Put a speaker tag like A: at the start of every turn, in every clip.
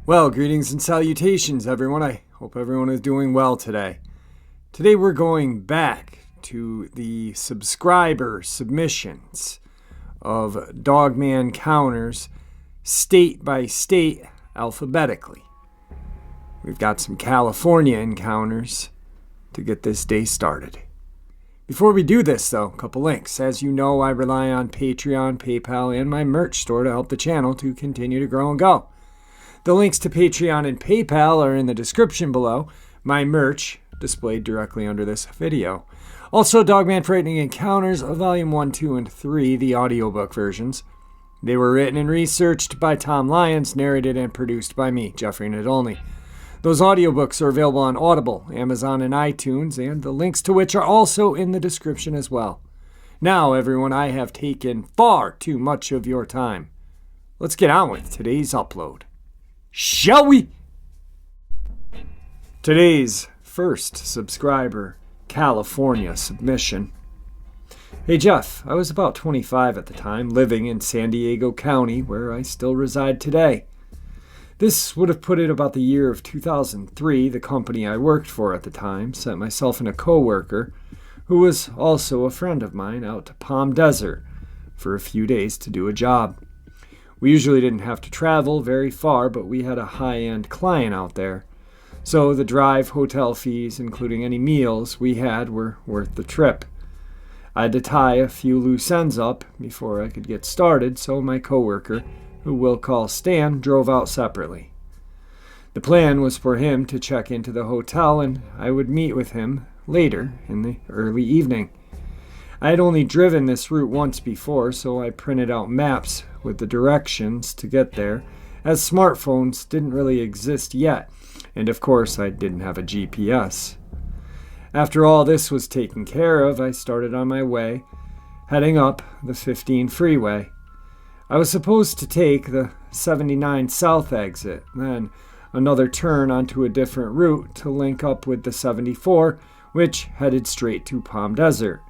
A: Well, greetings and salutations, everyone. I hope everyone is doing well today. Today we're going back to the subscriber submissions of Dogman counters state by state alphabetically. We've got some California encounters to get this day started. Before we do this, though, a couple links. As you know, I rely on Patreon, PayPal, and my merch store to help the channel to continue to grow and go. The links to Patreon and PayPal are in the description below. My merch displayed directly under this video. Also, Dogman Frightening Encounters, Volume 1, 2, and 3, the audiobook versions. They were written and researched by Tom Lyons, narrated and produced by me, Jeffrey Nadolny. Those audiobooks are available on Audible, Amazon, and iTunes, and the links to which are also in the description as well. Now, everyone, I have taken far too much of your time. Let's get on with today's upload. Shall we? Today's first subscriber, California submission. Hey Jeff, I was about 25 at the time, living in San Diego County, where I still reside today. This would have put it about the year of 2003. The company I worked for at the time sent myself and a coworker, who was also a friend of mine, out to Palm Desert for a few days to do a job. We usually didn't have to travel very far, but we had a high-end client out there. So the drive, hotel fees, including any meals we had, were worth the trip. I had to tie a few loose ends up before I could get started, so my coworker, who we'll call Stan, drove out separately. The plan was for him to check into the hotel, and I would meet with him later in the early evening. I had only driven this route once before, so I printed out maps with the directions to get there, as smartphones didn't really exist yet, and of course I didn't have a GPS. After all this was taken care of, I started on my way, heading up the 15 freeway. I was supposed to take the 79 South exit, then another turn onto a different route to link up with the 74, which headed straight to Palm Desert.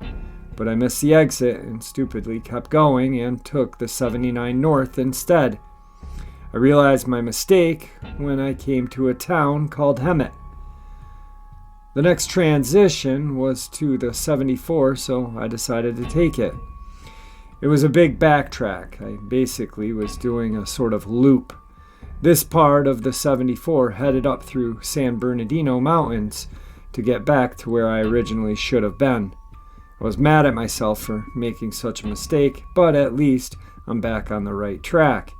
A: But I missed the exit and stupidly kept going and took the 79 North instead. I realized my mistake when I came to a town called Hemet. The next transition was to the 74, so I decided to take it. It was a big backtrack. I basically was doing a sort of loop. This part of the 74 headed up through San Bernardino Mountains to get back to where I originally should have been. I was mad at myself for making such a mistake, but at least I'm back on the right track.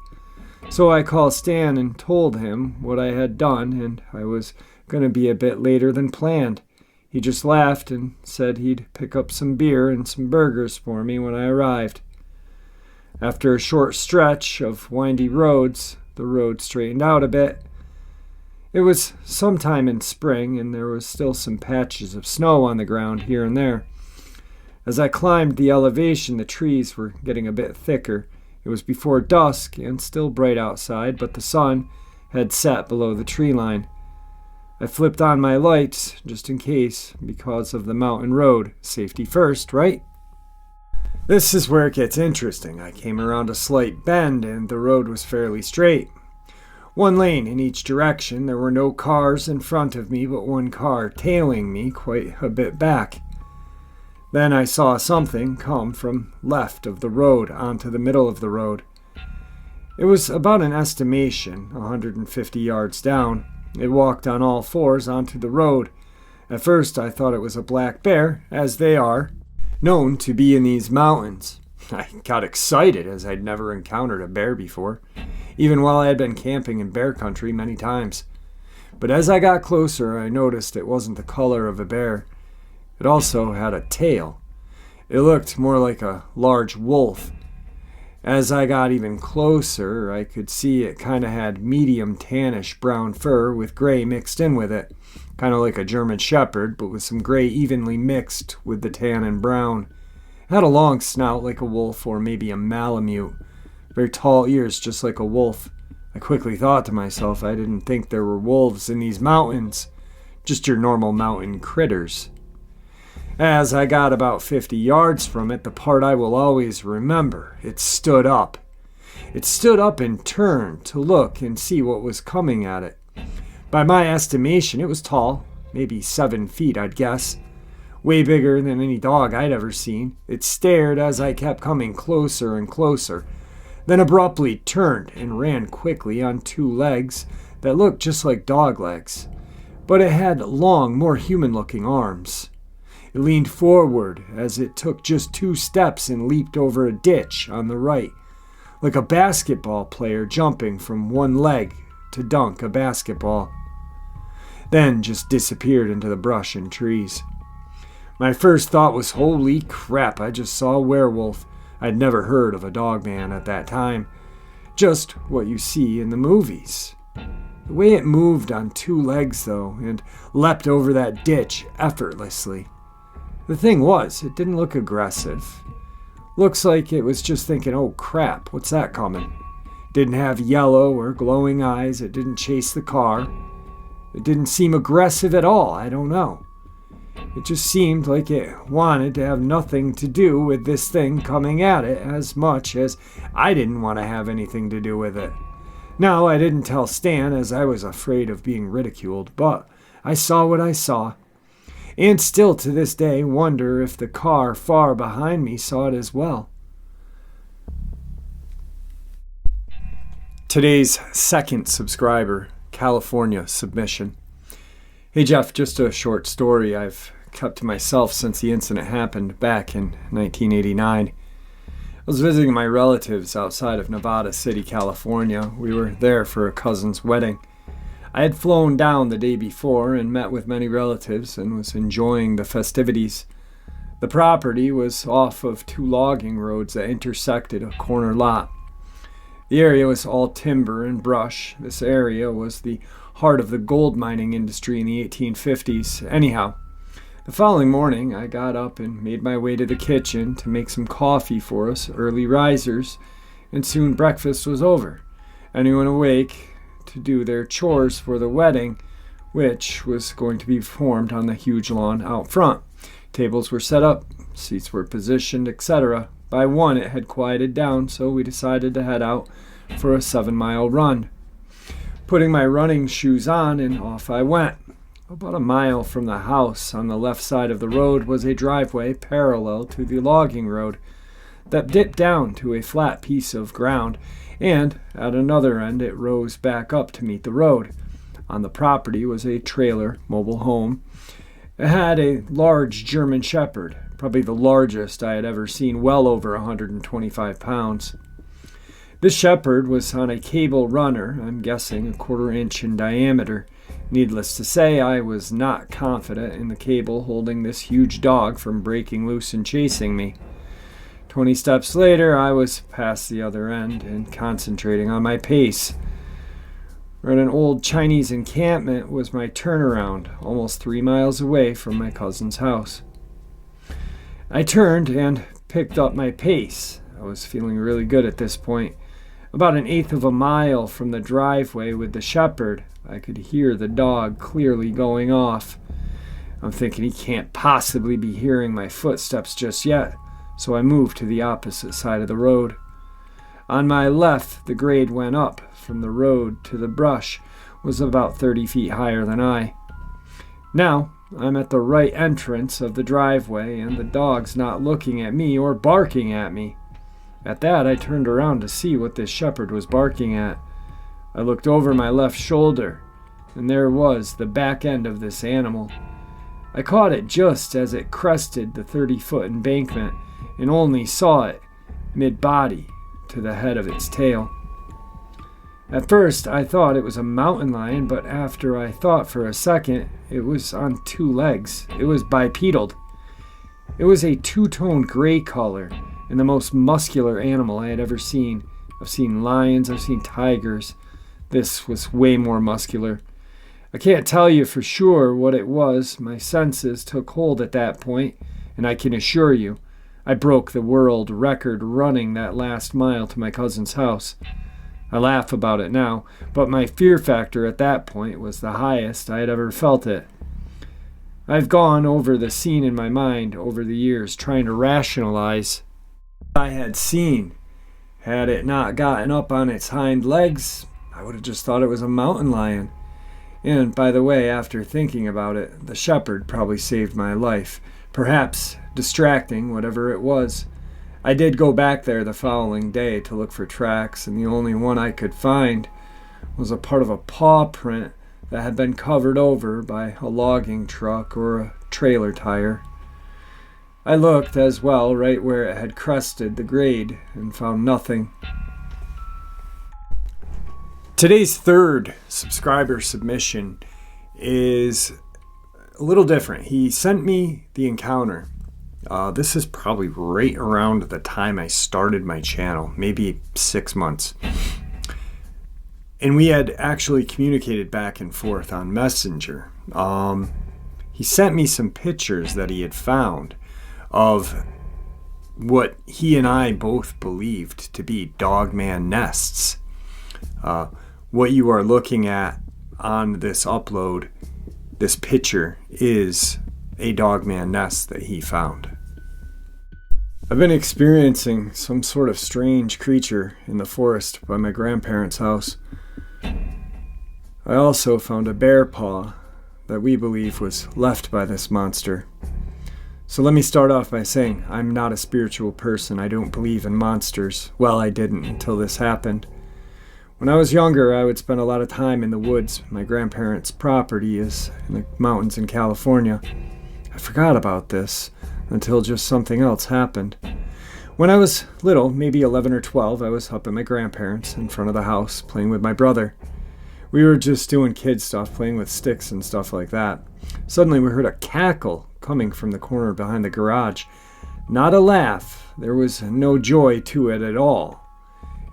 A: So I called Stan and told him what I had done, and I was going to be a bit later than planned. He just laughed and said he'd pick up some beer and some burgers for me when I arrived. After a short stretch of windy roads, the road straightened out a bit. It was sometime in spring, and there was still some patches of snow on the ground here and there. As I climbed the elevation, the trees were getting a bit thicker. It was before dusk and still bright outside, but the sun had set below the tree line. I flipped on my lights just in case, because of the mountain road. Safety first, right? This is where it gets interesting. I came around a slight bend and the road was fairly straight. One lane in each direction. There were no cars in front of me, but one car tailing me quite a bit back. Then I saw something come from left of the road onto the middle of the road. It was about an estimation, 150 yards down. It walked on all fours onto the road. At first I thought it was a black bear, as they are known to be in these mountains. I got excited as I'd never encountered a bear before, even while I had been camping in bear country many times. But as I got closer, I noticed it wasn't the color of a bear. It also had a tail. It looked more like a large wolf. As I got even closer, I could see it kind of had medium tannish brown fur with gray mixed in with it. Kind of like a German Shepherd, but with some gray evenly mixed with the tan and brown. It had a long snout like a wolf or maybe a Malamute. Very tall ears just like a wolf. I quickly thought to myself I didn't think there were wolves in these mountains. Just your normal mountain critters. As I got about 50 yards from it, the part I will always remember, it stood up. It stood up and turned to look and see what was coming at it. By my estimation, it was tall, maybe 7 feet, I'd guess. Way bigger than any dog I'd ever seen. It stared as I kept coming closer and closer, then abruptly turned and ran quickly on 2 legs that looked just like dog legs, but it had long, more human-looking arms. It leaned forward as it took just 2 steps and leaped over a ditch on the right, like a basketball player jumping from one leg to dunk a basketball. Then just disappeared into the brush and trees. My first thought was, holy crap, I just saw a werewolf. I'd never heard of a Dogman at that time. Just what you see in the movies. The way it moved on 2 legs, though, and leapt over that ditch effortlessly. The thing was, it didn't look aggressive. Looks like it was just thinking, oh crap, what's that coming? Didn't have yellow or glowing eyes. It didn't chase the car. It didn't seem aggressive at all. I don't know. It just seemed like it wanted to have nothing to do with this thing coming at it as much as I didn't want to have anything to do with it. Now, I didn't tell Stan as I was afraid of being ridiculed, but I saw what I saw. And still to this day wonder if the car far behind me saw it as well. Today's second subscriber, California submission. Hey Jeff, just a short story I've kept to myself since the incident happened back in 1989. I was visiting my relatives outside of Nevada City, California. We were there for a cousin's wedding. I had flown down the day before and met with many relatives and was enjoying the festivities. The property was off of 2 logging roads that intersected a corner lot. The area was all timber and brush. This area was the heart of the gold mining industry in the 1850s. Anyhow, the following morning I got up and made my way to the kitchen to make some coffee for us early risers, and soon breakfast was over. Anyone awake to do their chores for the wedding, which was going to be performed on the huge lawn out front. Tables were set up, seats were positioned, etc. By 1 it had quieted down, so we decided to head out for a 7-mile run. Putting my running shoes on, and off I went. About a mile from the house on the left side of the road was a driveway parallel to the logging road that dipped down to a flat piece of ground, and at another end it rose back up to meet the road. On the property was a trailer mobile home. It had a large German Shepherd, probably the largest I had ever seen, well over 125 pounds. This Shepherd was on a cable runner, I'm guessing a 1/4 inch in diameter. Needless to say, I was not confident in the cable holding this huge dog from breaking loose and chasing me. 20 steps later, I was past the other end and concentrating on my pace. At an old Chinese encampment was my turnaround, almost 3 miles away from my cousin's house. I turned and picked up my pace. I was feeling really good at this point. About 1/8 of a mile from the driveway with the Shepherd, I could hear the dog clearly going off. I'm thinking he can't possibly be hearing my footsteps just yet, so I moved to the opposite side of the road. On my left, the grade went up. From the road to the brush was about 30 feet higher than I. Now, I'm at the right entrance of the driveway, and the dog's not looking at me or barking at me. At that, I turned around to see what this Shepherd was barking at. I looked over my left shoulder, and there was the back end of this animal. I caught it just as it crested the 30-foot embankment and only saw it mid-body to the head of its tail. At first, I thought it was a mountain lion, but after I thought for a second, it was on 2 legs. It was bipedal. It was a 2-tone gray color and the most muscular animal I had ever seen. I've seen lions, I've seen tigers. This was way more muscular. I can't tell you for sure what it was. My senses took hold at that point, and I can assure you, I broke the world record running that last mile to my cousin's house. I laugh about it now, but my fear factor at that point was the highest I had ever felt it. I've gone over the scene in my mind over the years, trying to rationalize what I had seen. Had it not gotten up on its hind legs, I would have just thought it was a mountain lion. And, by the way, after thinking about it, the shepherd probably saved my life, perhaps distracting whatever it was. I did go back there the following day to look for tracks, and the only one I could find was a part of a paw print that had been covered over by a logging truck or a trailer tire. I looked as well right where it had crested the grade and found nothing. Today's third subscriber submission is a little different. He sent me the encounter. This is probably right around the time I started my channel, maybe 6 months. And we had actually communicated back and forth on Messenger. He sent me some pictures that he had found of what he and I both believed to be Dogman nests. What you are looking at on this upload, this picture, is a Dogman nest that he found. I've been experiencing some sort of strange creature in the forest by my grandparents' house. I also found a bear paw that we believe was left by this monster. So let me start off by saying I'm not a spiritual person. I don't believe in monsters. Well, I didn't until this happened. When I was younger, I would spend a lot of time in the woods. My grandparents' property is in the mountains in California. I forgot about this until just something else happened. When I was little, maybe 11 or 12, I was up at my grandparents' in front of the house playing with my brother. We were just doing kid stuff, playing with sticks and stuff like that. Suddenly we heard a cackle coming from the corner behind the garage. Not a laugh. There was no joy to it at all.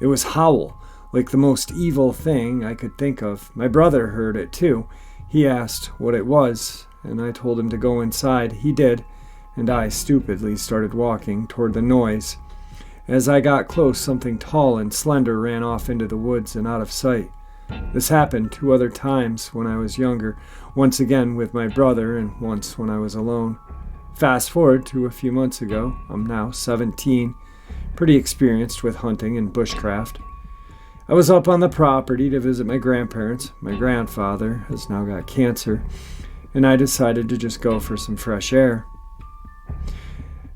A: It was howl, like the most evil thing I could think of. My brother heard it too. He asked what it was, and I told him to go inside. He did, and I stupidly started walking toward the noise. As I got close, something tall and slender ran off into the woods and out of sight. This happened 2 other times when I was younger, once again with my brother and once when I was alone. Fast forward to a few months ago. I'm now 17, pretty experienced with hunting and bushcraft. I was up on the property to visit my grandparents. My grandfather has now got cancer, and I decided to just go for some fresh air.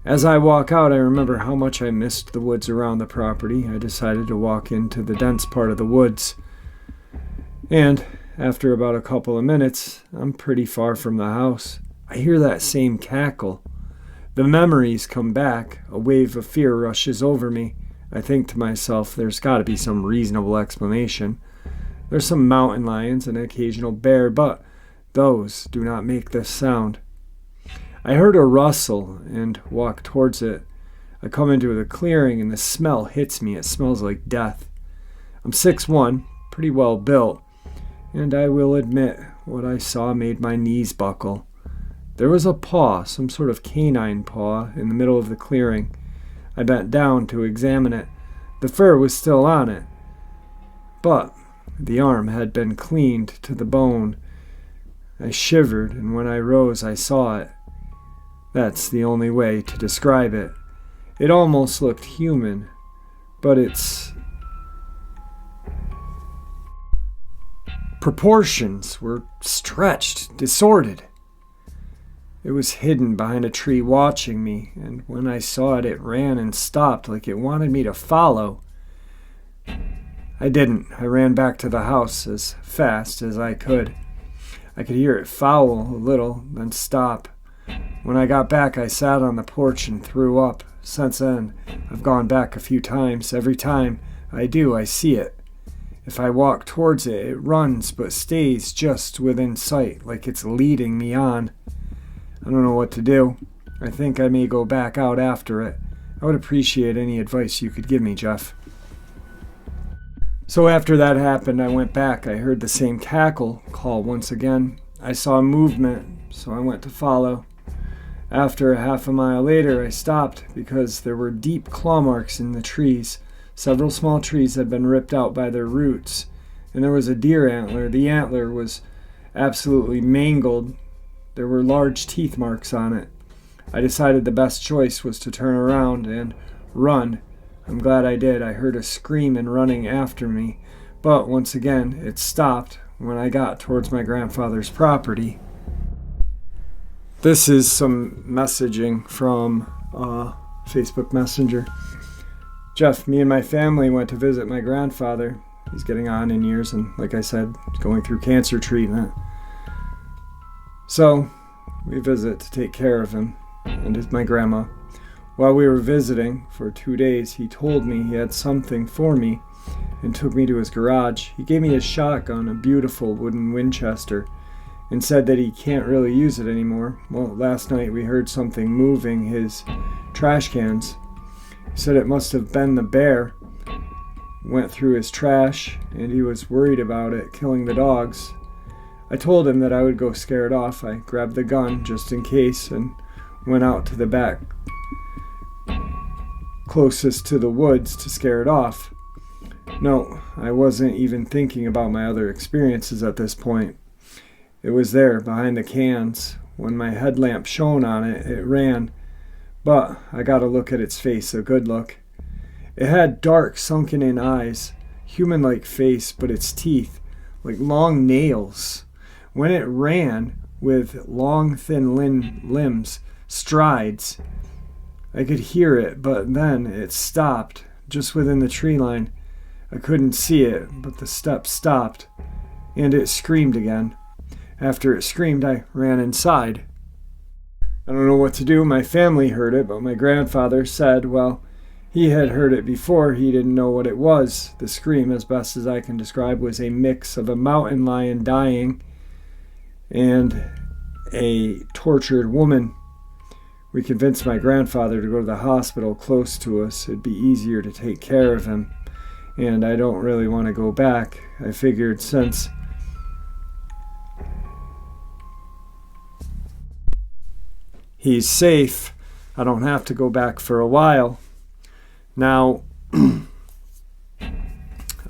A: As I walk out, I remember how much I missed the woods around the property. I decided to walk into the dense part of the woods. And after about a couple of minutes, I'm pretty far from the house. I hear that same cackle. The memories come back. A wave of fear rushes over me. I think to myself, there's got to be some reasonable explanation. There's some mountain lions and an occasional bear, but those do not make this sound. I heard a rustle and walk towards it. I come into the clearing and the smell hits me. It smells like death. I'm 6'1", pretty well built, and I will admit what I saw made my knees buckle. There was a paw, some sort of canine paw, in the middle of the clearing. I bent down to examine it. The fur was still on it, but the arm had been cleaned to the bone. I shivered, and when I rose, I saw it. That's the only way to describe it. It almost looked human, but its proportions were stretched, distorted. It was hidden behind a tree watching me, and when I saw it, it ran and stopped like it wanted me to follow. I didn't. I ran back to the house as fast as I could. I could hear it foul a little, then stop. When I got back, I sat on the porch and threw up. Since then, I've gone back a few times. Every time I do, I see it. If I walk towards it, it runs but stays just within sight, like it's leading me on. I don't know what to do. I think I may go back out after it. I would appreciate any advice you could give me, Jeff. So after that happened, I went back. I heard the same cackle call once again. I saw movement, so I went to follow. After a half a mile later, I stopped because there were deep claw marks in the trees. Several small trees had been ripped out by their roots, and there was a deer antler. The antler was absolutely mangled. There were large teeth marks on it. I decided the best choice was to turn around and run. I'm glad I did. I heard a scream and running after me, but once again, it stopped when I got towards my grandfather's property. This is some messaging from Facebook Messenger. Jeff, me and my family went to visit my grandfather. He's getting on in years and, like I said, going through cancer treatment. So, we visit to take care of him and my grandma. While we were visiting for 2 days, he told me he had something for me and took me to his garage. He gave me a shotgun, a beautiful wooden Winchester, and said that he can't really use it anymore. Well, last night we heard something moving his trash cans. He said it must have been the bear. Went through his trash, and he was worried about it killing the dogs. I told him that I would go scare it off. I grabbed the gun just in case and went out to the back closest to the woods to scare it off. No, I wasn't even thinking about my other experiences at this point. It was there, behind the cans. When my headlamp shone on it, it ran. But I got a look at its face, a good look. It had dark, sunken-in eyes, human-like face, but its teeth, like long nails. When it ran, with long, thin limbs, strides, I could hear it, but then it stopped, just within the tree line. I couldn't see it, but the steps stopped, and it screamed again. After it screamed, I ran inside. I don't know what to do. My family heard it, but my grandfather said, well, he had heard it before. He didn't know what it was. The scream, as best as I can describe, was a mix of a mountain lion dying and a tortured woman. We convinced my grandfather to go to the hospital close to us. It'd be easier to take care of him. And I don't really want to go back. I figured since he's safe, I don't have to go back for a while. Now,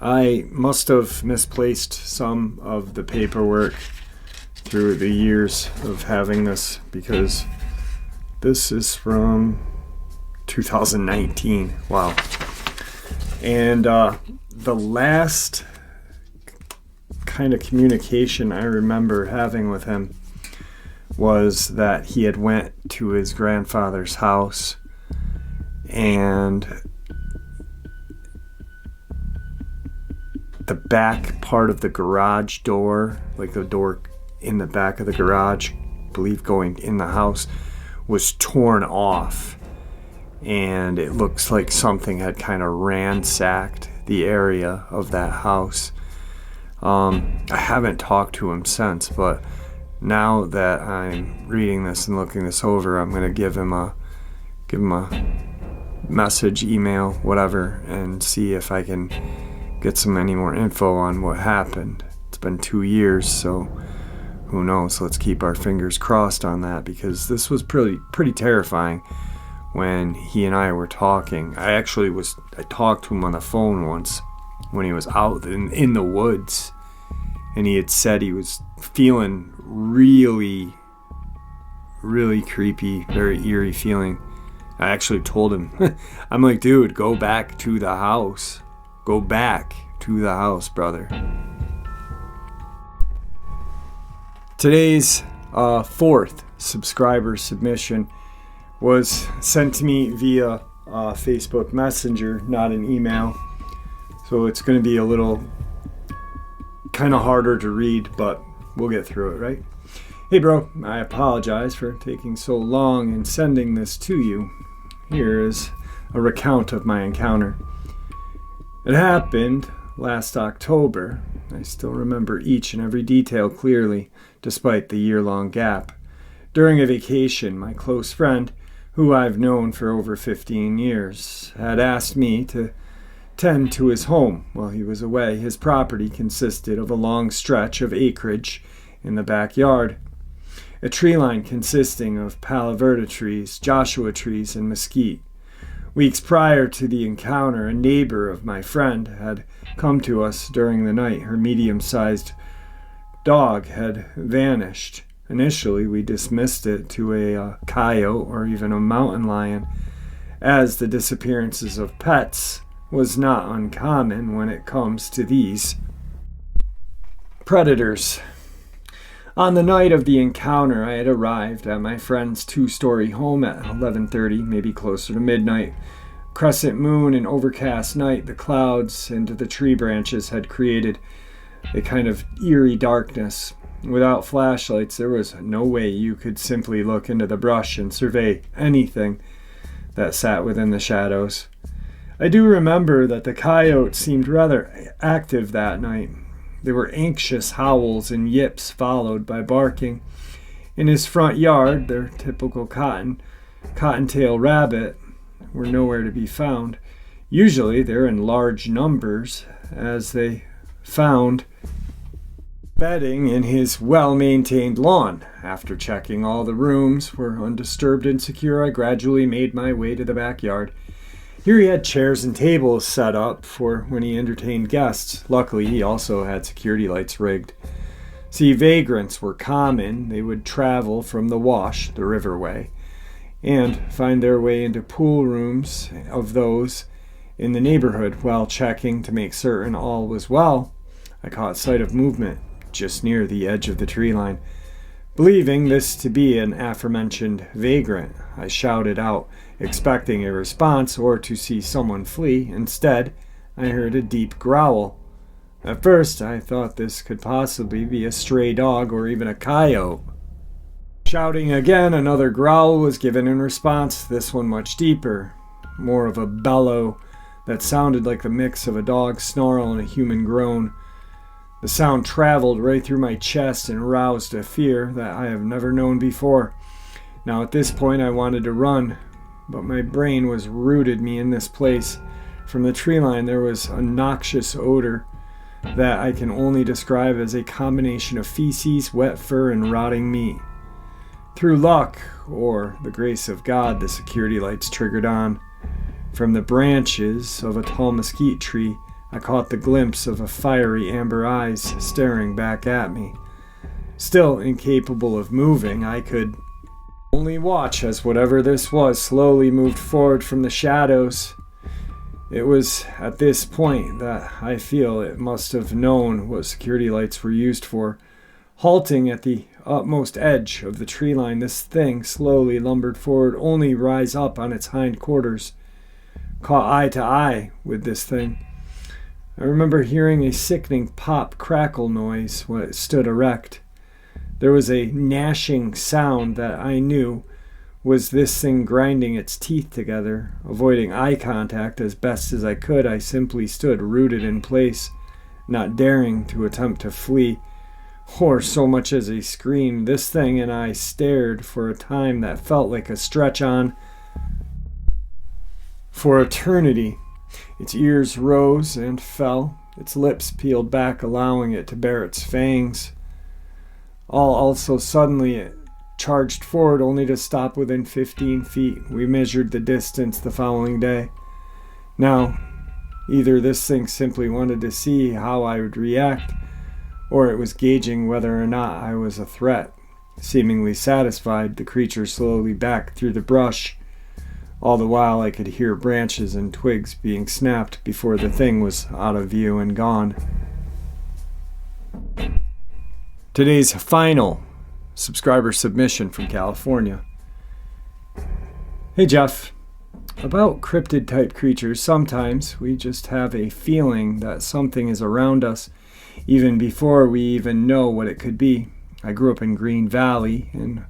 A: I must have misplaced some of the paperwork through the years of having this, because this is from 2019. Wow. And the last kind of communication I remember having with him was that he had went to his grandfather's house, and the back part of the garage door, like the door in the back of the garage, I believe going in the house, was torn off, and it looks like something had kind of ransacked the area of that house. I haven't talked to him since, but now that I'm reading this and looking this over, I'm going to give him a message, email, whatever, and see if I can get any more info on what happened. It's been 2 years, so who knows? Let's keep our fingers crossed on that, because this was pretty terrifying when he and I were talking. I talked to him on the phone once when he was out in the woods, and he had said he was feeling really, really creepy, very eerie feeling. I actually told him, I'm like, dude, go back to the house. Go back to the house, brother. Today's fourth subscriber submission was sent to me via Facebook Messenger, not an email. So it's going to be a little kind of harder to read, but we'll get through it, right? Hey bro, I apologize for taking so long in sending this to you. Here is a recount of my encounter. It happened last October. I still remember each and every detail clearly, despite the year-long gap. During a vacation, my close friend, who I've known for over 15 years, had asked me to tend to his home while he was away. His property consisted of a long stretch of acreage in the backyard, a tree line consisting of Palo Verde trees, Joshua trees, and mesquite. Weeks prior to the encounter, a neighbor of my friend had come to us during the night. Her medium-sized dog had vanished. Initially, we dismissed it to a coyote or even a mountain lion, as the disappearances of pets was not uncommon when it comes to these predators. On the night of the encounter, I had arrived at my friend's two-story home at 11:30, maybe closer to midnight. Crescent moon and overcast night, the clouds and the tree branches had created a kind of eerie darkness. Without flashlights, there was no way you could simply look into the brush and survey anything that sat within the shadows. I do remember that the coyotes seemed rather active that night. There were anxious howls and yips followed by barking. In his front yard, their typical cottontail rabbit were nowhere to be found. Usually they're in large numbers, as they found bedding in his well-maintained lawn. After checking all the rooms were undisturbed and secure, I gradually made my way to the backyard. Here he had chairs and tables set up for when he entertained guests. Luckily, he also had security lights rigged. See, vagrants were common. They would travel from the wash, the riverway, and find their way into pool rooms of those in the neighborhood. While checking to make certain all was well, I caught sight of movement just near the edge of the tree line. Believing this to be an aforementioned vagrant, I shouted out, expecting a response or to see someone flee. Instead, I heard a deep growl. At first, I thought this could possibly be a stray dog or even a coyote. Shouting again, another growl was given in response, this one much deeper, more of a bellow that sounded like the mix of a dog's snarl and a human groan. The sound traveled right through my chest and roused a fear that I have never known before. Now at this point I wanted to run, but my brain was rooted me in this place. From the tree line there was a noxious odor that I can only describe as a combination of feces, wet fur, and rotting meat. Through luck, or the grace of God, the security lights triggered on. From the branches of a tall mesquite tree, I caught the glimpse of a fiery amber eyes staring back at me. Still incapable of moving, I could only watch as whatever this was slowly moved forward from the shadows. It was at this point that I feel it must have known what security lights were used for. Halting at the utmost edge of the tree line, this thing slowly lumbered forward, only rise up on its hind quarters. Caught eye to eye with this thing. I remember hearing a sickening pop crackle noise when it stood erect. There was a gnashing sound that I knew was this thing grinding its teeth together. Avoiding eye contact as best as I could, I simply stood rooted in place, not daring to attempt to flee, or so much as a scream. This thing and I stared for a time that felt like a stretch on for eternity. Its ears rose and fell, its lips peeled back, allowing it to bare its fangs. All also suddenly it charged forward, only to stop within 15 feet. We measured the distance the following day. Now, either this thing simply wanted to see how I would react, or it was gauging whether or not I was a threat. Seemingly satisfied, the creature slowly backed through the brush. All the while I could hear branches and twigs being snapped before the thing was out of view and gone. Today's final subscriber submission from California. Hey Jeff, about cryptid type creatures, sometimes we just have a feeling that something is around us even before we even know what it could be. I grew up in Green Valley and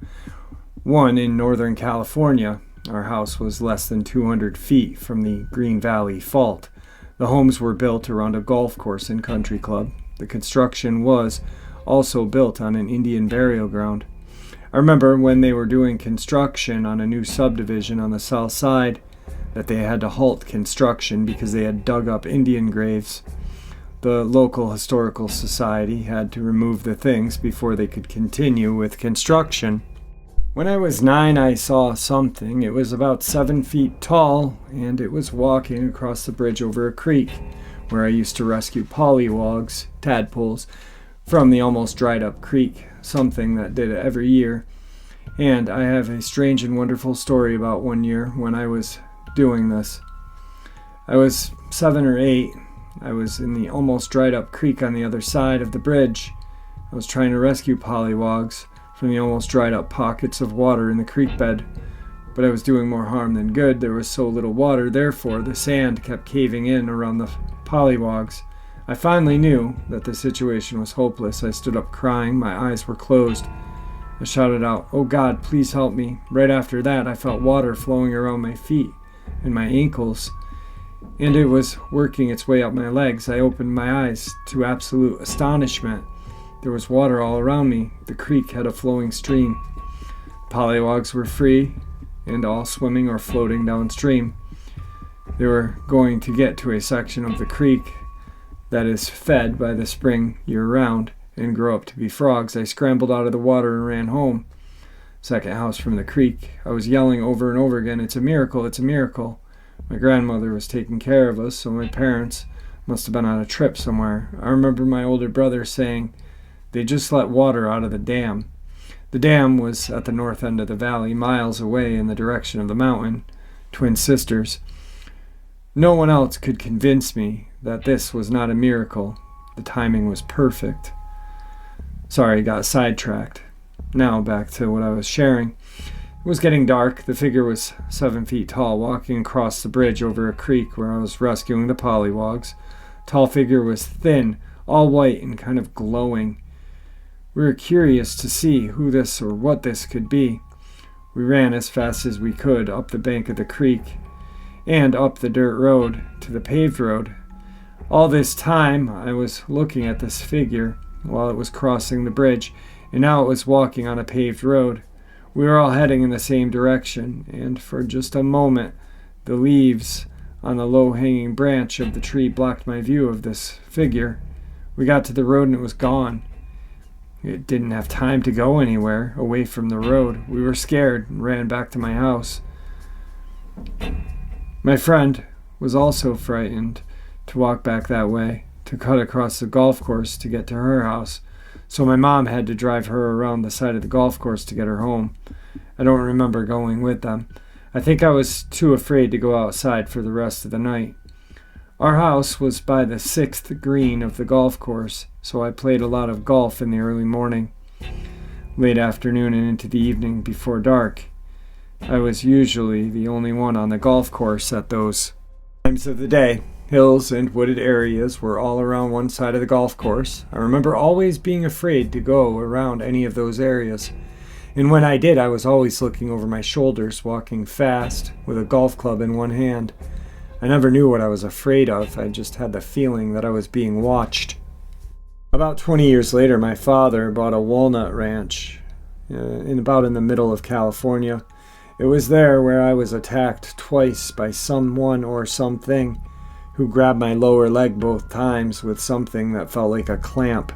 A: one in Northern California. Our house was less than 200 feet from the Green Valley Fault. The homes were built around a golf course and country club. The construction was also built on an Indian burial ground. I remember when they were doing construction on a new subdivision on the south side that they had to halt construction because they had dug up Indian graves. The local historical society had to remove the things before they could continue with construction. When I was 9, I saw something. It was about 7 feet tall, and it was walking across the bridge over a creek where I used to rescue pollywogs, tadpoles, from the almost dried up creek. something that did it every year. And I have a strange and wonderful story about one year when I was doing this. I was 7 or 8. I was in the almost dried up creek on the other side of the bridge. I was trying to rescue pollywogs from the almost dried up pockets of water in the creek bed. But I was doing more harm than good. There was so little water, therefore the sand kept caving in around the pollywogs. I finally knew that the situation was hopeless. I stood up crying. My eyes were closed. I shouted out, "Oh God, please help me." Right after that, I felt water flowing around my feet and my ankles, and it was working its way up my legs. I opened my eyes to absolute astonishment. There was water all around me. The creek had a flowing stream. Pollywogs were free and all swimming or floating downstream. They were going to get to a section of the creek that is fed by the spring year-round and grow up to be frogs. I scrambled out of the water and ran home. Second house from the creek. I was yelling over and over again, "It's a miracle, it's a miracle." My grandmother was taking care of us, so my parents must have been on a trip somewhere. I remember my older brother saying, "They just let water out of the dam." The dam was at the north end of the valley, miles away in the direction of the mountain. Twin sisters. No one else could convince me that this was not a miracle. The timing was perfect. Sorry, got sidetracked. Now back to what I was sharing. It was getting dark. The figure was 7 feet tall, walking across the bridge over a creek where I was rescuing the pollywogs. Tall figure was thin, all white and kind of glowing. We were curious to see who this or what this could be. We ran as fast as we could up the bank of the creek and up the dirt road to the paved road. All this time I was looking at this figure while it was crossing the bridge, and now it was walking on a paved road. We were all heading in the same direction, and for just a moment the leaves on the low-hanging branch of the tree blocked my view of this figure. We got to the road and it was gone. It didn't have time to go anywhere away from the road. We were scared and ran back to my house. My friend was also frightened to walk back that way, to cut across the golf course to get to her house. So my mom had to drive her around the side of the golf course to get her home. I don't remember going with them. I think I was too afraid to go outside for the rest of the night. Our house was by the 6th green of the golf course, so I played a lot of golf in the early morning, late afternoon, and into the evening before dark. I was usually the only one on the golf course at those times of the day. Hills and wooded areas were all around one side of the golf course. I remember always being afraid to go around any of those areas. And when I did, I was always looking over my shoulders, walking fast with a golf club in one hand. I never knew what I was afraid of. I just had the feeling that I was being watched. About 20 years later, my father bought a walnut ranch in the middle of California. It was there where I was attacked twice by someone or something who grabbed my lower leg both times with something that felt like a clamp.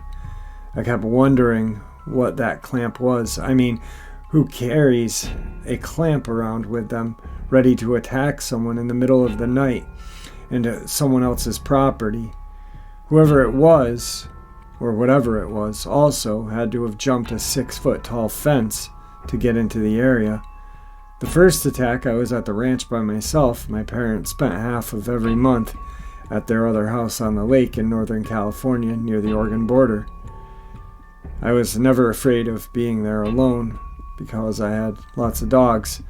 A: I kept wondering what that clamp was. I mean, who carries a clamp around with them, ready to attack someone in the middle of the night into someone else's property? Whoever it was, or whatever it was, also had to have jumped a 6-foot-tall fence to get into the area. The first attack, I was at the ranch by myself. My parents spent half of every month at their other house on the lake in Northern California near the Oregon border. I was never afraid of being there alone because I had lots of dogs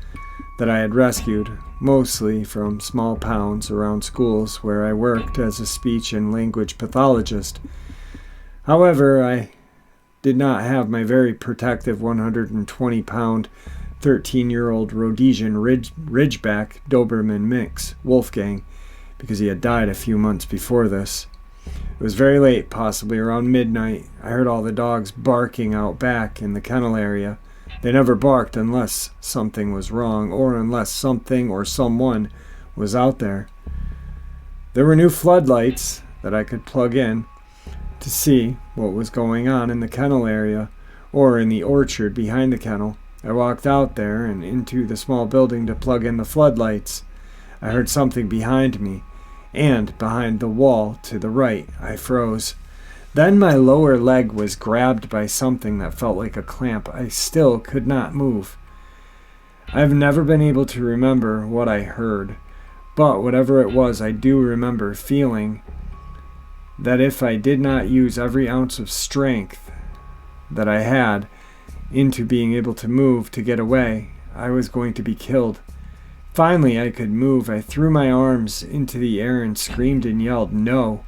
A: that I had rescued, mostly from small pounds around schools where I worked as a speech and language pathologist. However, I did not have my very protective 120-pound, 13-year-old Rhodesian Ridgeback Doberman mix, Wolfgang, because he had died a few months before this. It was very late, possibly around midnight. I heard all the dogs barking out back in the kennel area. They never barked unless something was wrong or unless something or someone was out there. There were new floodlights that I could plug in to see what was going on in the kennel area or in the orchard behind the kennel. I walked out there and into the small building to plug in the floodlights. I heard something behind me and behind the wall to the right. I froze. Then my lower leg was grabbed by something that felt like a clamp. I still could not move. I've never been able to remember what I heard, but whatever it was, I do remember feeling that if I did not use every ounce of strength that I had into being able to move to get away, I was going to be killed. Finally, I could move. I threw my arms into the air and screamed and yelled, "No!"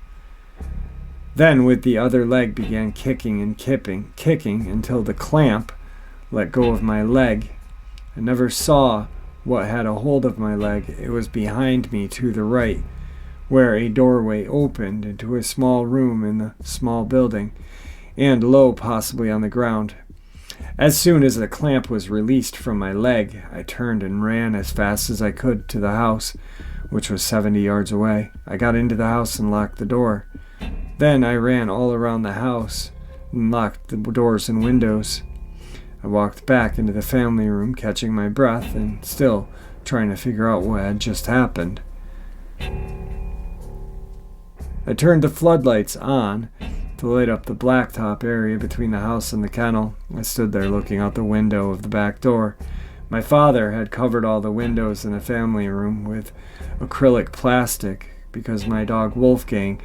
A: Then, with the other leg, began kicking and kicking until the clamp let go of my leg. I never saw what had a hold of my leg. It was behind me to the right, where a doorway opened into a small room in the small building, and low, possibly on the ground. As soon as the clamp was released from my leg, I turned and ran as fast as I could to the house, which was 70 yards away. I got into the house and locked the door. Then I ran all around the house and locked the doors and windows. I walked back into the family room, catching my breath and still trying to figure out what had just happened. I turned the floodlights on to light up the blacktop area between the house and the kennel. I stood there looking out the window of the back door. My father had covered all the windows in the family room with acrylic plastic because my dog Wolfgang,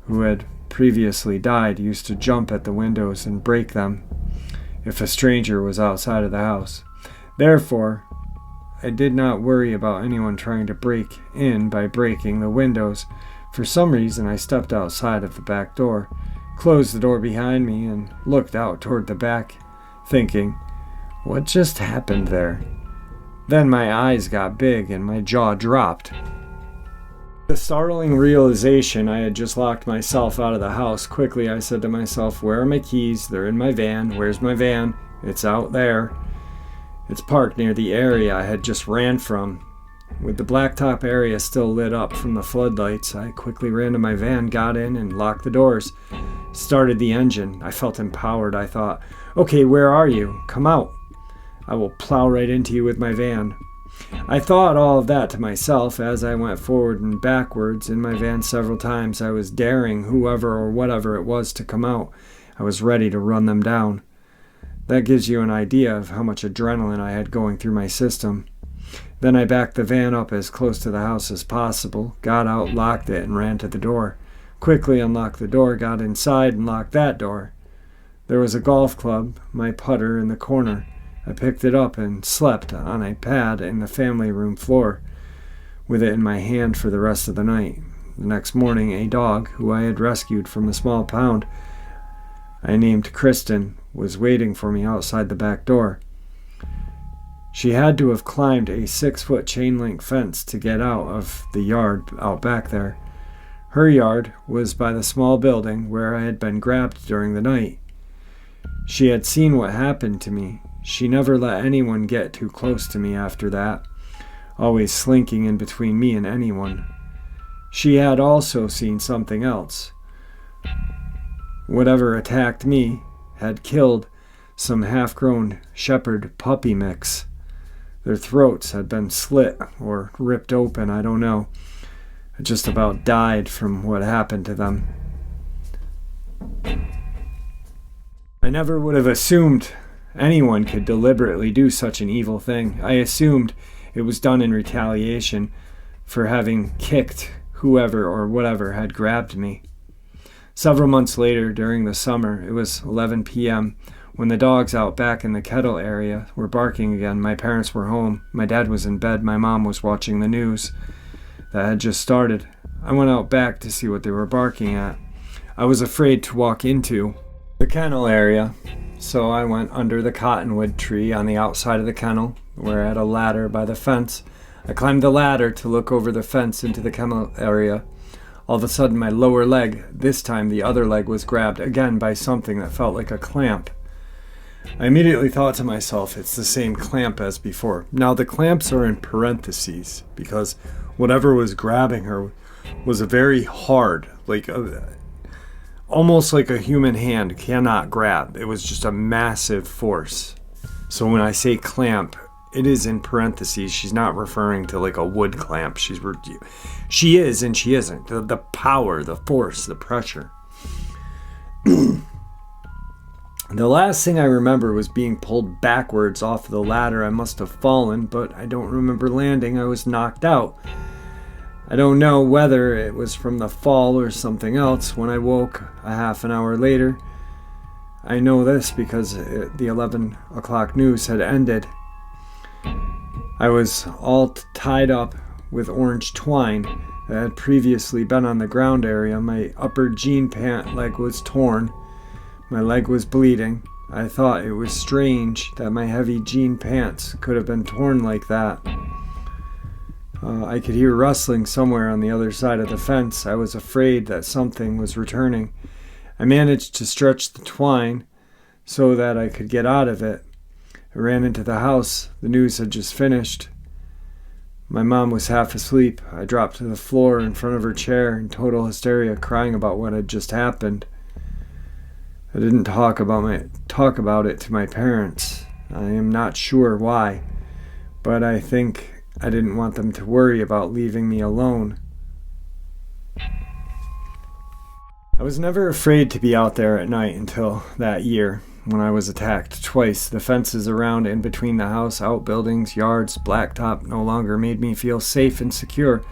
A: who had previously died, used to jump at the windows and break them if a stranger was outside of the house. Therefore, I did not worry about anyone trying to break in by breaking the windows. For some reason, I stepped outside of the back door, closed the door behind me, and looked out toward the back, thinking, what just happened there? Then my eyes got big and my jaw dropped. The startling realization I had just locked myself out of the house. Quickly I said to myself, where are my keys? They're in my van. Where's my van? It's out there. It's parked near the area I had just ran from. With the blacktop area still lit up from the floodlights, I quickly ran to my van, got in, and locked the doors. Started the engine. I felt empowered. I thought, okay, where are you? Come out. I will plow right into you with my van. I thought all of that to myself as I went forward and backwards in my van several times. I was daring whoever or whatever it was to come out. I was ready to run them down. That gives you an idea of how much adrenaline I had going through my system. Then I backed the van up as close to the house as possible, got out, locked it, and ran to the door. Quickly unlocked the door, got inside, and locked that door. There was a golf club, my putter, in the corner. I picked it up and slept on a pad in the family room floor, with it in my hand for the rest of the night. The next morning, a dog, who I had rescued from a small pound I named Kristen, was waiting for me outside the back door. She had to have climbed a 6-foot chain-link fence to get out of the yard out back there. Her yard was by the small building where I had been grabbed during the night. She had seen what happened to me. She never let anyone get too close to me after that, always slinking in between me and anyone. She had also seen something else. Whatever attacked me had killed some half-grown shepherd puppy mix. Their throats had been slit or ripped open, I don't know. I just about died from what happened to them. I never would have assumed anyone could deliberately do such an evil thing. I assumed it was done in retaliation for having kicked whoever or whatever had grabbed me. Several months later, during the summer, it was 11 p.m., when the dogs out back in the kettle area were barking again. My parents were home. My dad was in bed. My mom was watching the news that had just started. I went out back to see what they were barking at. I was afraid to walk into the kennel area, so I went under the cottonwood tree on the outside of the kennel, where I had a ladder by the fence. I climbed the ladder to look over the fence into the kennel area. All of a sudden, my lower leg, this time the other leg, was grabbed again by something that felt like a clamp. I immediately thought to myself, it's the same clamp as before. Now, the clamps are in parentheses because whatever was grabbing her was a very hard, almost like a human hand cannot grab. It was just a massive force. So when I say clamp, it is in parentheses. She's not referring to like a wood clamp. She is and she isn't. The power, the force, the pressure. The last thing I remember was being pulled backwards off the ladder. I must have fallen, but I don't remember landing. I was knocked out. I don't know whether it was from the fall or something else. When I woke a half an hour later, I know this because the 11 o'clock news had ended. I was all tied up with orange twine that had previously been on the ground area. My upper jean pant leg was torn. My leg was bleeding. I thought it was strange that my heavy jean pants could have been torn like that. I could hear rustling somewhere on the other side of the fence. I was afraid that something was returning. I managed to stretch the twine so that I could get out of it. I ran into the house. The news had just finished. My mom was half asleep. I dropped to the floor in front of her chair in total hysteria, crying about what had just happened. I didn't talk about it to my parents. I am not sure why, but I think I didn't want them to worry about leaving me alone. I was never afraid to be out there at night until that year, when I was attacked twice. The fences around and between the house, outbuildings, yards, blacktop no longer made me feel safe and secure.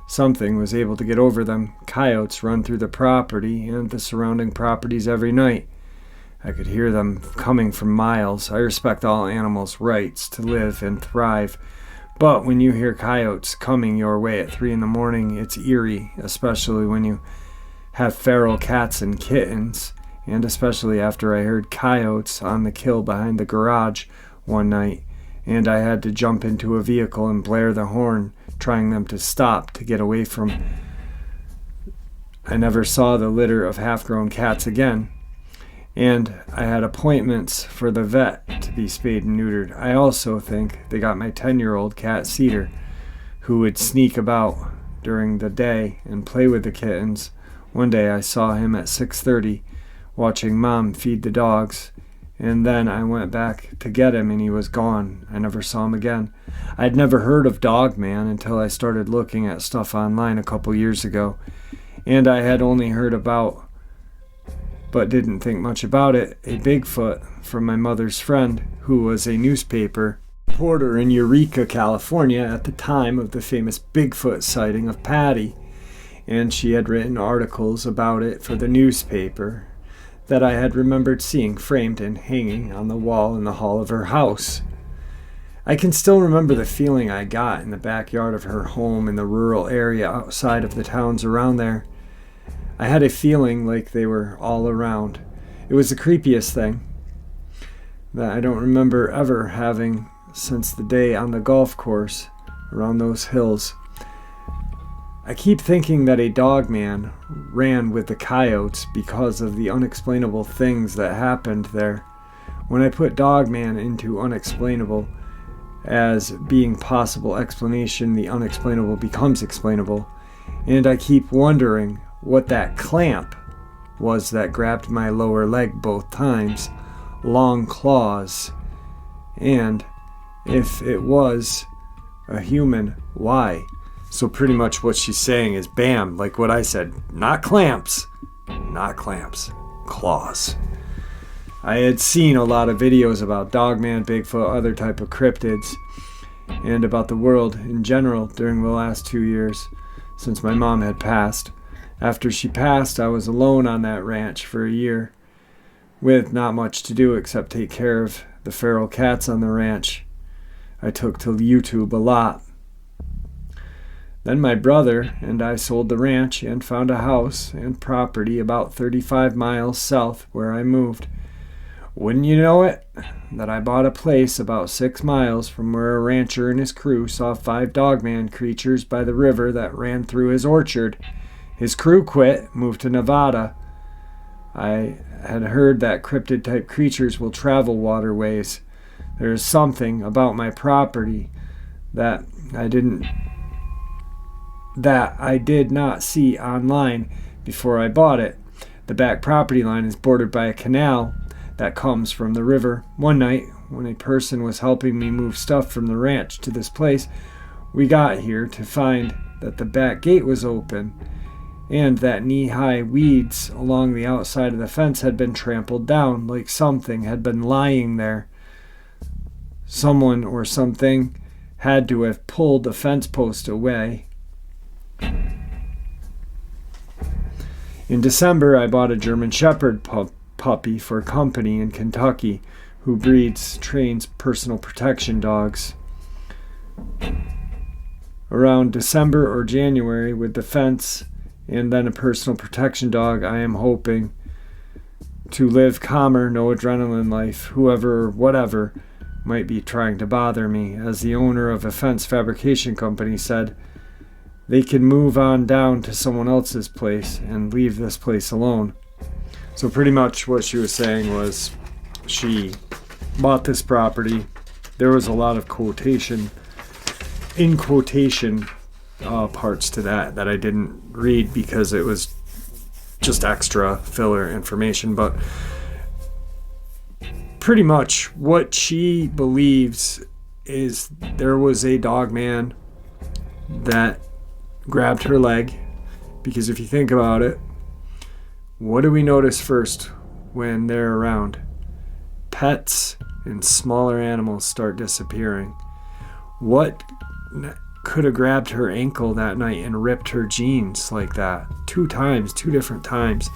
A: Something was able to get over them. Coyotes run through the property and the surrounding properties every night. I could hear them coming from miles. I respect all animals' rights to live and thrive. But when you hear coyotes coming your way at 3 a.m, it's eerie, especially when you have feral cats and kittens, and especially after I heard coyotes on the kill behind the garage one night, and I had to jump into a vehicle and blare the horn, trying them to stop to get away from. I never saw the litter of half-grown cats again, and I had appointments for the vet to be spayed and neutered. I also think they got my 10-year-old cat Cedar, who would sneak about during the day and play with the kittens. One day I saw him at 6:30 watching Mom feed the dogs, and then I went back to get him and he was gone. I never saw him again. I had never heard of Dogman until I started looking at stuff online a couple years ago, and I had only heard about, but didn't think much about it, a Bigfoot from my mother's friend, who was a newspaper reporter in Eureka, California at the time of the famous Bigfoot sighting of Patty, and she had written articles about it for the newspaper that I had remembered seeing framed and hanging on the wall in the hall of her house. I can still remember the feeling I got in the backyard of her home in the rural area outside of the towns around there. I had a feeling like they were all around. It was the creepiest thing that I don't remember ever having since the day on the golf course around those hills. I keep thinking that a dogman ran with the coyotes because of the unexplainable things that happened there. When I put dogman into unexplainable as being possible explanation, the unexplainable becomes explainable. And I keep wondering what that clamp was that grabbed my lower leg both times. Long claws. And if it was a human, why? So pretty much what she's saying is, bam, like what I said, not clamps, claws. I had seen a lot of videos about Dogman, Bigfoot, other type of cryptids, and about the world in general during the last 2 years since my mom had passed. After she passed, I was alone on that ranch for a year, with not much to do except take care of the feral cats on the ranch. I took to YouTube a lot. Then my brother and I sold the ranch and found a house and property about 35 miles south where I moved. Wouldn't you know it, that I bought a place about 6 miles from where a rancher and his crew saw 5 dogman creatures by the river that ran through his orchard. His crew quit, moved to Nevada. I had heard that cryptid-type creatures will travel waterways. There is something about my property that I did not see online before I bought it. The back property line is bordered by a canal that comes from the river. One night, when a person was helping me move stuff from the ranch to this place, we got here to find that the back gate was open, and that knee-high weeds along the outside of the fence had been trampled down like something had been lying there. Someone or something had to have pulled the fence post away. In December, I bought a German Shepherd puppy for company in Kentucky who trains personal protection dogs. Around December or January, with the fence and then a personal protection dog, I am hoping to live calmer, no adrenaline life, whoever or whatever might be trying to bother me. As the owner of a fence fabrication company said, they can move on down to someone else's place and leave this place alone. So pretty much what she was saying was she bought this property. There was a lot of quotation parts to that I didn't read because it was just extra filler information, but pretty much what she believes is there was a dogman that grabbed her leg, because if you think about it, what do we notice first when they're around? Pets and smaller animals start disappearing. What could have grabbed her ankle that night and ripped her jeans like that? 2 different times.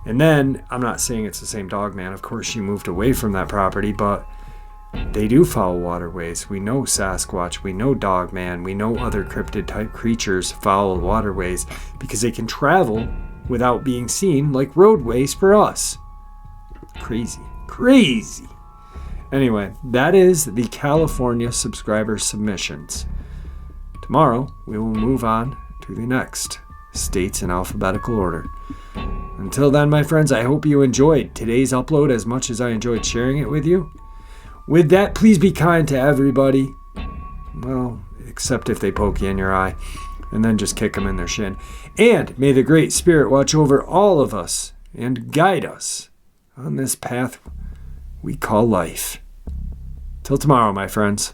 A: And then, I'm not saying it's the same Dogman. Of course, she moved away from that property, but they do follow waterways. We know Sasquatch, we know Dogman, we know other cryptid-type creatures follow waterways because they can travel without being seen like roadways for us. Crazy. Anyway, that is the California subscriber submissions. Tomorrow, we will move on to the next states in alphabetical order. Until then, my friends, I hope you enjoyed today's upload as much as I enjoyed sharing it with you. With that, please be kind to everybody. Well, except if they poke you in your eye, and then just kick them in their shin. And may the Great Spirit watch over all of us and guide us on this path we call life. Till tomorrow, my friends.